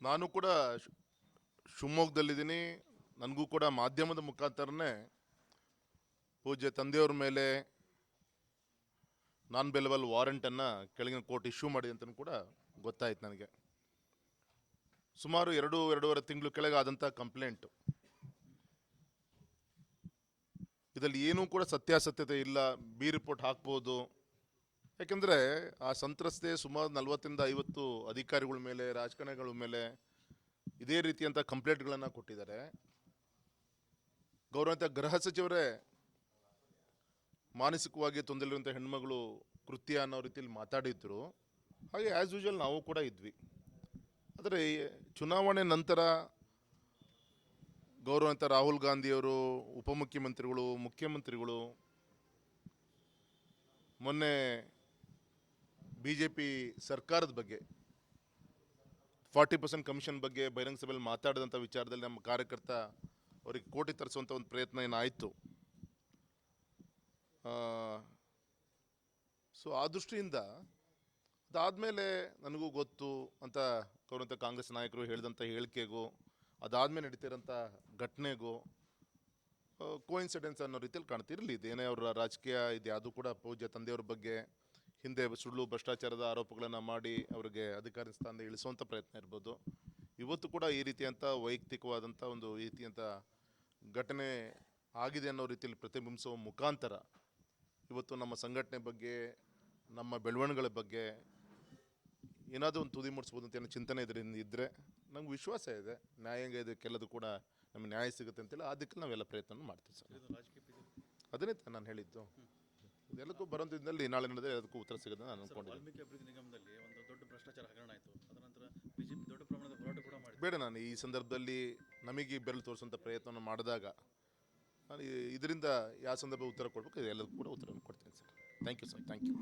ನಾನು ಕೂಡ ಶಿವಮೊಗ್ಗದಲ್ಲಿದ್ದೀನಿ. ನನಗೂ ಕೂಡ ಮಾಧ್ಯಮದ ಮುಖಾಂತರನೇ ಪೂಜ್ಯ ತಂದೆಯವ್ರ ಮೇಲೆ ನಾನ್ ಬೆಲಬಲ್ ವಾರೆಂಟನ್ನು ಕೆಳಗಿನ ಕೋರ್ಟ್ ಇಶ್ಯೂ ಮಾಡಿದೆ ಅಂತಲೂ ಕೂಡ ಗೊತ್ತಾಯ್ತು ನನಗೆ. ಸುಮಾರು ಎರಡೂವರೆ ತಿಂಗಳು ಕೆಳಗೆ ಆದಂಥ ಕಂಪ್ಲೇಂಟು. ಇದರಲ್ಲಿ ಏನೂ ಕೂಡ ಸತ್ಯಾಸತ್ಯತೆ ಇಲ್ಲ. ಬಿ ರಿಪೋರ್ಟ್ ಹಾಕ್ಬೋದು. ಯಾಕೆಂದರೆ ಆ ಸಂತ್ರಸ್ತೆ ಸುಮಾರು 40-50 ಅಧಿಕಾರಿಗಳ ಮೇಲೆ, ರಾಜಕಾರಣಿಗಳ ಮೇಲೆ ಇದೇ ರೀತಿಯಂಥ ಕಂಪ್ಲೇಂಟ್ಗಳನ್ನು ಕೊಟ್ಟಿದ್ದಾರೆ. ಗೌರವಾನ್ವಿತ ಗೃಹ ಸಚಿವರೇ ಮಾನಸಿಕವಾಗಿ ತೊಂದರೆಯಿರುವಂಥ ಹೆಣ್ಮಗಳು ಕೃತ್ಯ ಅನ್ನೋ ರೀತಿಯಲ್ಲಿ ಮಾತಾಡಿದ್ರು. ಹಾಗೆ ಆ್ಯಸ್ ಯೂಶುವಲ್ ನಾವು ಕೂಡ ಇದ್ವಿ. ಆದರೆ ಚುನಾವಣೆ ನಂತರ ಗೌರವಾನ್ವಿತ ರಾಹುಲ್ ಗಾಂಧಿಯವರು, ಉಪಮುಖ್ಯಮಂತ್ರಿಗಳು, ಮುಖ್ಯಮಂತ್ರಿಗಳು ಮೊನ್ನೆ BJP ಸರ್ಕಾರದ ಬಗ್ಗೆ 40% ಕಮಿಷನ್ ಬಗ್ಗೆ ಬಹಿರಂಗ ಸಭೆಯಲ್ಲಿ ಮಾತಾಡಿದಂಥ ವಿಚಾರದಲ್ಲಿ ನಮ್ಮ ಕಾರ್ಯಕರ್ತ ಅವರಿಗೆ ಕೋಟಿ ತರಿಸುವಂಥ ಒಂದು ಪ್ರಯತ್ನ ಏನಾಯಿತು. ಸೊ ಆ ದೃಷ್ಟಿಯಿಂದ ಅದಾದಮೇಲೆ ನನಗೂ ಗೊತ್ತು ಅಂತ ಗೌರವಾನ್ವಿತ ಕಾಂಗ್ರೆಸ್ ನಾಯಕರು ಹೇಳಿದಂಥ ಹೇಳಿಕೆಗೂ ಅದಾದಮೇಲೆ ನಡೀತಿರೋಂಥ ಘಟನೆಗೂ ಕೋಇನ್ಸಿಡೆನ್ಸ್ ಅನ್ನೋ ರೀತಿಯಲ್ಲಿ ಕಾಣ್ತಿರಲಿ. ಇದೇನೇ ಅವರ ರಾಜಕೀಯ ಇದು ಯಾವುದೂ ಕೂಡ ಪೂಜ್ಯ ತಂದೆಯವ್ರ ಬಗ್ಗೆ ಹಿಂದೆ ಸುಳ್ಳು ಭ್ರಷ್ಟಾಚಾರದ ಆರೋಪಗಳನ್ನು ಮಾಡಿ ಅವರಿಗೆ ಅಧಿಕಾರಿ ಸ್ಥಾನದಿಂದ ಇಳಿಸುವಂಥ ಪ್ರಯತ್ನ ಇರ್ಬೋದು. ಇವತ್ತು ಕೂಡ ಈ ರೀತಿಯಂಥ ವೈಯಕ್ತಿಕವಾದಂಥ ಒಂದು ರೀತಿಯಂಥ ಘಟನೆ ಆಗಿದೆ ಅನ್ನೋ ರೀತಿಯಲ್ಲಿ ಪ್ರತಿಬಿಂಬಿಸುವ ಮುಖಾಂತರ ಇವತ್ತು ನಮ್ಮ ಸಂಘಟನೆ ಬಗ್ಗೆ, ನಮ್ಮ ಬೆಳವಣಿಗೆಗಳ ಬಗ್ಗೆ ಏನಾದರೂ ಒಂದು ತುದಿ ಮುಡಿಸ್ಬೋದು ಅಂತ ಏನೋ ಚಿಂತನೆ ಇದರಿಂದ ಇದ್ದರೆ ನಮ್ಗೆ ವಿಶ್ವಾಸ ಇದೆ ನ್ಯಾಯಾಂಗ ಇದಕ್ಕೆಲ್ಲದೂ ಕೂಡ ನಮಗೆ ನ್ಯಾಯ ಸಿಗುತ್ತೆ ಅಂತೇಳಿ ಆ ದಿಕ್ಕಲ್ಲಿ ನಾವೆಲ್ಲ ಪ್ರಯತ್ನ ಮಾಡ್ತೀವಿ ಸರ್. ಅದನ್ನೇ ನಾನು ಹೇಳಿದ್ದು. ಇದೆಲ್ಲಕ್ಕೂ ಬರೋದ್ರಲ್ಲಿ ನಾಳೆ ನಡೆದರೆ ಅದಕ್ಕೂ ಉತ್ತರ ಸಿಗುತ್ತೆ ನಾನು ಅಂದ್ಕೊಂಡಿದ್ದೀನಿ. ಬೇಡ, ನಾನು ಈ ಸಂದರ್ಭದಲ್ಲಿ ನಮಗೆ ಬೆರಳು ತೋರಿಸುವಂಥ ಪ್ರಯತ್ನವನ್ನು ಮಾಡಿದಾಗ ನಾನು ಇದರಿಂದ ಯಾವ ಸಂದರ್ಭ ಉತ್ತರ ಕೊಡಬೇಕು ಎಲ್ಲದಕ್ಕೂ ಕೂಡ ಉತ್ತರವನ್ನು ಕೊಡ್ತೀನಿ sir. Thank you sir. Thank you.